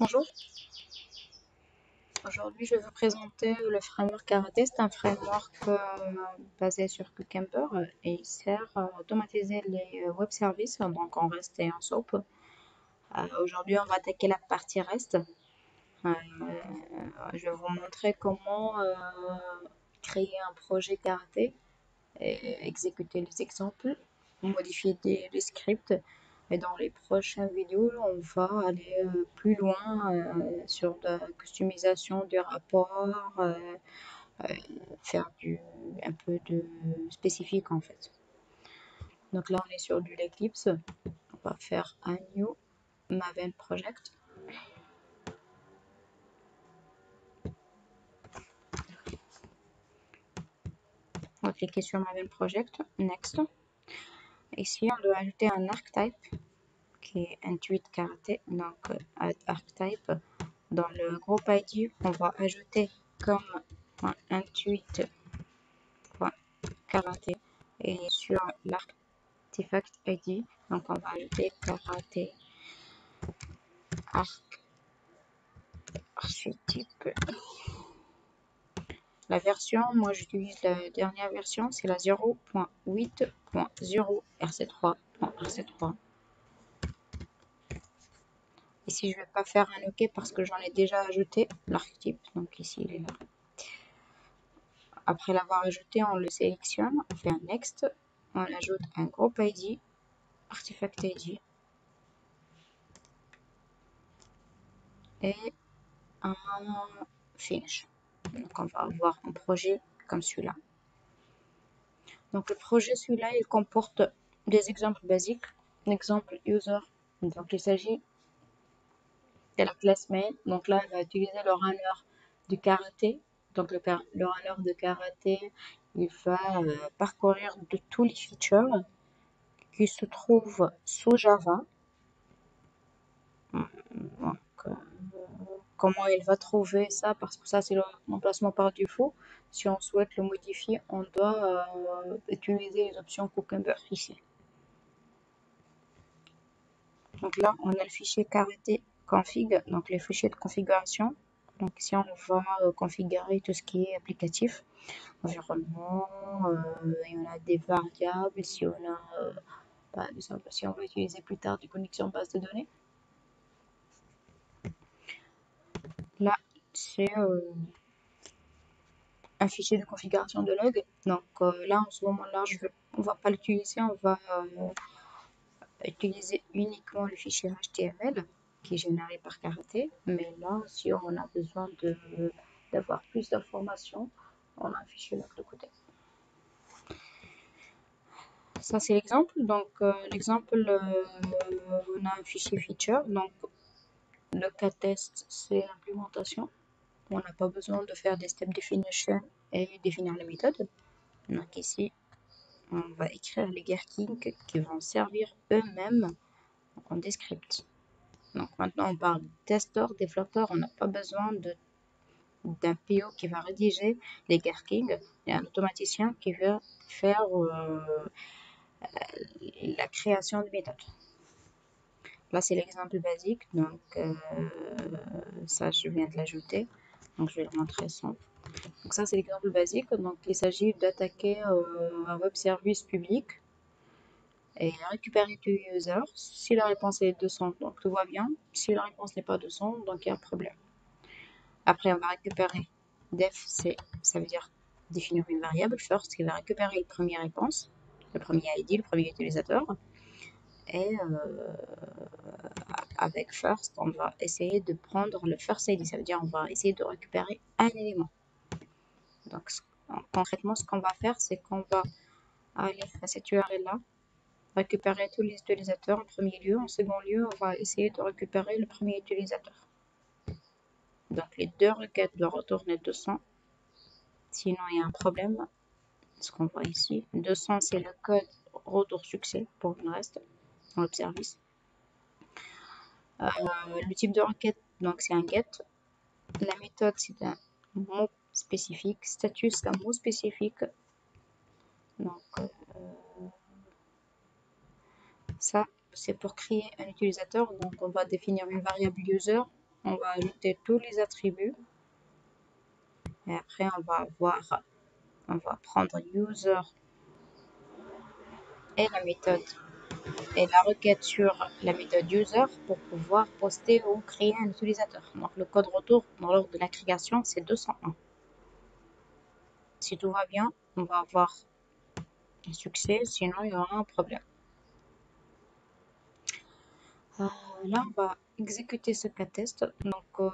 Bonjour, aujourd'hui je vais vous présenter le framework Karate. C'est un framework basé sur Cucumber et il sert à automatiser les web services, donc en REST et en SOAP. Aujourd'hui on va attaquer la partie REST. Je vais vous montrer comment créer un projet Karate, et exécuter les exemples, modifier les scripts. Et dans les prochaines vidéos, on va aller plus loin sur la customisation du rapport, faire un peu de spécifique en fait. Donc là, on est sur du Eclipse. On va faire un new Maven project. On va cliquer sur Maven project, next. Ici, on doit ajouter un archetype qui est Intuit Karate. Donc, add archetype. Dans le groupe ID, on va ajouter comme intuit.karate et sur l'artefact ID, donc on va ajouter karate archetype. La version, moi j'utilise la dernière version, c'est la 0.8.0 RC3.RC3. Ici je ne vais pas faire un OK parce que j'en ai déjà ajouté l'archetype, donc ici il est là. Après l'avoir ajouté, on le sélectionne, on fait un next, on ajoute un groupe ID, artefact ID et un finish. Donc on va avoir un projet comme celui-là. Donc le projet, celui-là, il comporte des exemples basiques, l'exemple user. Donc il s'agit de la classe main. Donc là, on va utiliser le runner du karaté. Donc le runner de karaté, il va parcourir de tous les features qui se trouvent sous Java. Donc, comment il va trouver ça, parce que ça c'est l'emplacement par défaut. Si on souhaite le modifier, on doit utiliser les options Cucumber ici. Donc là, on a le fichier karate config, donc les fichiers de configuration. Donc ici, on va configurer tout ce qui est applicatif, environnement, il y en a des variables, si on a, par exemple, si on va utiliser plus tard des connexions base de données. Là, c'est un fichier de configuration de log. Donc là, en ce moment-là, on va pas l'utiliser, on va utiliser uniquement le fichier HTML qui est généré par Karate. Mais là, si on a besoin d'avoir plus d'informations, on a un fichier log de côté. Ça, c'est l'exemple. Donc, l'exemple, on a un fichier feature. Donc, le cas test, c'est l'implémentation. On n'a pas besoin de faire des step definition et définir les méthodes. Donc ici, on va écrire les gherkins qui vont servir eux-mêmes en des scripts. Donc maintenant, on parle de testeur, développeur. On n'a pas besoin d'un PO qui va rédiger les gherkins et un automaticien qui va faire la création de méthodes. Là, c'est l'exemple basique. Donc, ça, je viens de l'ajouter. Donc, je vais le montrer sans. Donc, ça, c'est l'exemple basique. Donc, il s'agit d'attaquer un web service public et récupérer tout user. Si la réponse est 200, donc tout va bien. Si la réponse n'est pas 200, donc il y a un problème. Après, on va récupérer def, ça veut dire définir une variable. First, qui va récupérer la première réponse, le premier ID, le premier utilisateur. Et avec first, on va essayer de prendre le first ID, ça veut dire on va essayer de récupérer un élément. Donc concrètement, ce qu'on va faire, c'est qu'on va aller à cette URL-là, récupérer tous les utilisateurs en premier lieu. En second lieu, on va essayer de récupérer le premier utilisateur. Donc les deux requêtes doivent retourner 200. Sinon, il y a un problème. Ce qu'on voit ici, 200, c'est le code retour succès pour le reste dans le service. Le type de requête, donc c'est un get. La méthode, c'est un mot spécifique. Statut, c'est un mot spécifique. Donc, ça, c'est pour créer un utilisateur. Donc, on va définir une variable user on va ajouter tous les attributs et après on va prendre user et la méthode et la requête sur la méthode user pour pouvoir poster ou créer un utilisateur. Donc le code retour dans l'ordre de la création, c'est 201. Si tout va bien, on va avoir un succès, sinon il y aura un problème. Là, on va exécuter ce cas test. Donc,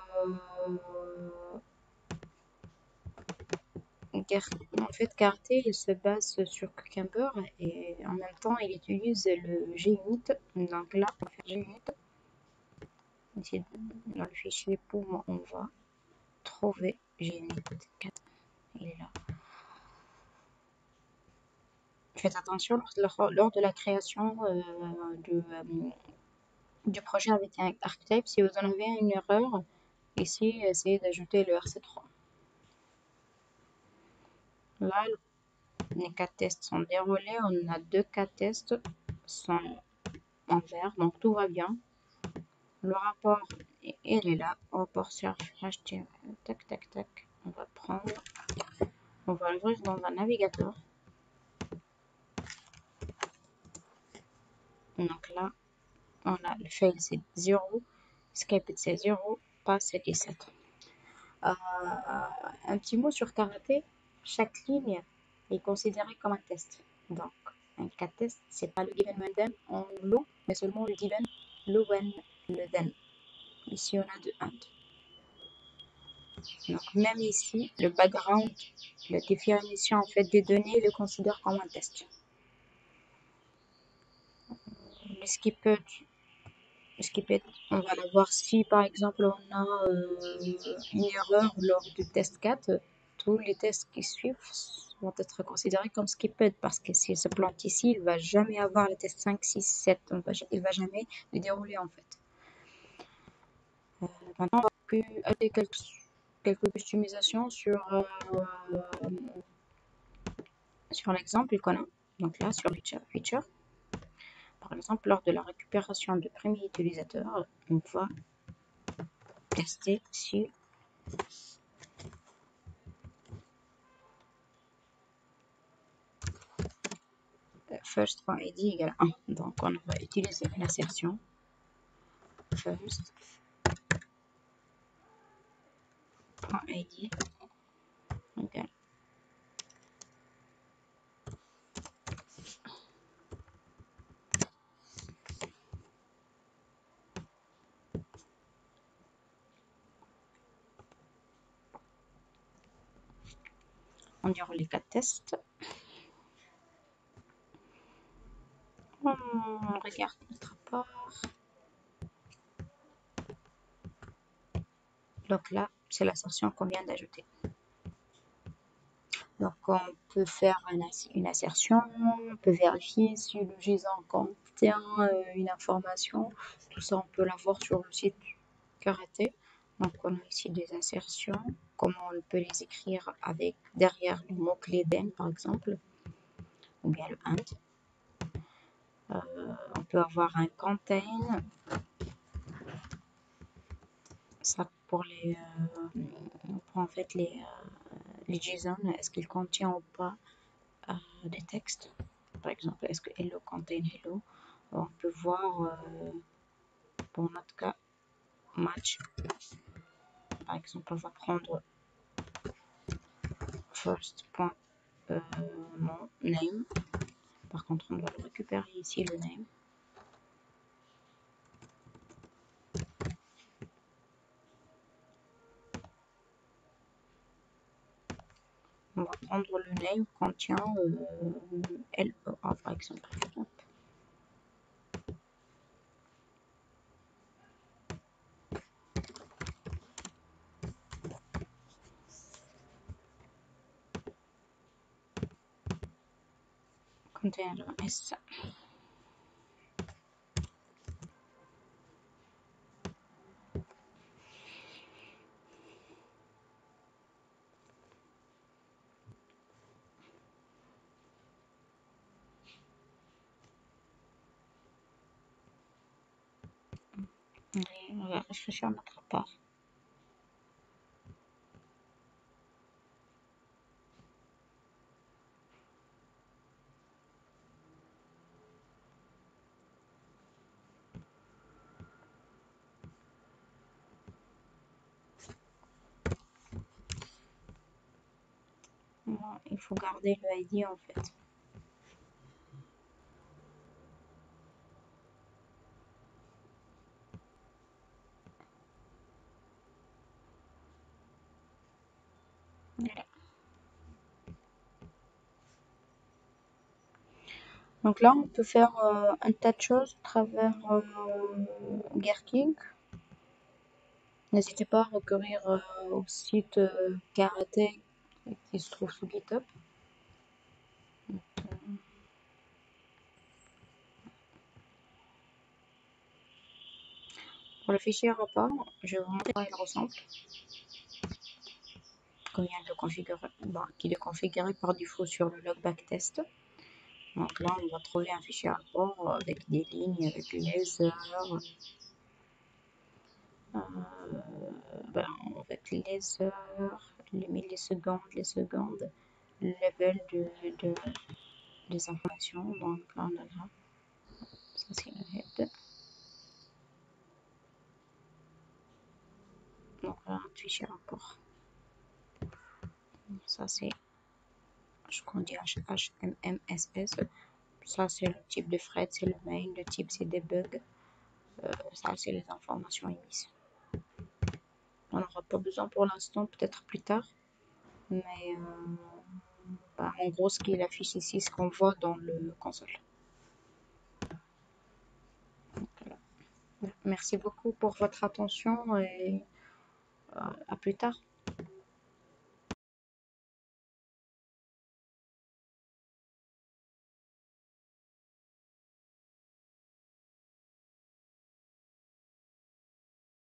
en fait, Carté, il se base sur Cucumber et en même temps, il utilise le Gunit. Donc là, on fait Gunit. Ici, dans le fichier POM, on va trouver Gunit 4. Il est là. Faites attention lors de la création du projet avec un archetype. Si vous en avez une erreur, ici, essayez d'ajouter le RC3. Là, les cas tests sont déroulés. On a 2 cas tests sont en vert, donc tout va bien. Le rapport, il est là. Rapport sur HTML. Tac, tac, tac. On va prendre. On va l'ouvrir dans un navigateur. Donc là, on a le fail c'est 0. Escape c'est 0. Pass c'est 17. Un petit mot sur Karaté. Chaque ligne est considérée comme un test. Donc, un cas test, c'est pas le given when en low, mais seulement le given, le when, le then. Ici, on a de and. Donc, même ici, le background, la définition en fait des données le considère comme un test. Le skipper, on va le voir si par exemple on a une erreur lors du test 4, tous les tests qui suivent vont être considérés comme skipped parce que s'il se plante ici, il ne va jamais avoir le test 5, 6, 7, il ne va jamais le dérouler en fait. Maintenant, on va ajouter quelques customisations sur l'exemple qu'on a. Donc là, sur feature. Par exemple, lors de la récupération du premier utilisateur, on va tester si first.id égale 1. Donc, on va utiliser une assertion first.id égale. On déroule les 4 tests. On regarde notre rapport. Donc là, c'est l'assertion qu'on vient d'ajouter. Donc, on peut faire une assertion, on peut vérifier si le JSON contient une information. Tout ça, on peut l'avoir sur le site Karaté. Donc, on a ici des assertions, comment on peut les écrire avec derrière le mot-clé then, par exemple, ou bien le and. On peut avoir un contain. Ça pour en fait les JSON, est-ce qu'il contient ou pas des textes. Par exemple, est-ce que hello contain hello? On peut voir pour notre cas match. Par exemple, on va prendre first.name. Par contre, on doit le récupérer ici le name. On va prendre le name contient LEA par exemple. Container S. On va réfléchir à notre part. il faut garder le ID en fait. Voilà. Donc là, on peut faire un tas de choses à travers Gherkin. N'hésitez pas à recourir au site Karaté qui se trouve sous GitHub. Pour le fichier rapport, je vais vous montrer comment il ressemble. Comme il vient de le configurer, qu'il est configuré par défaut sur le log backtest. Donc là, on va trouver un fichier rapport avec des lignes, avec les heures, avec les heures, les millisecondes, les secondes, le level des informations. Donc là, on a là. Ça, c'est le head. Donc là, un fichier rapport. Ça, c'est, je crois qu'on dit HMMSS. Ça, c'est le type de thread, c'est le main. Le type, c'est debug. Ça, c'est les informations émises. On n'aura pas besoin pour l'instant, peut-être plus tard. Mais en gros, ce qui est affiché ici, ce qu'on voit dans le console. Voilà. Merci beaucoup pour votre attention et à plus tard.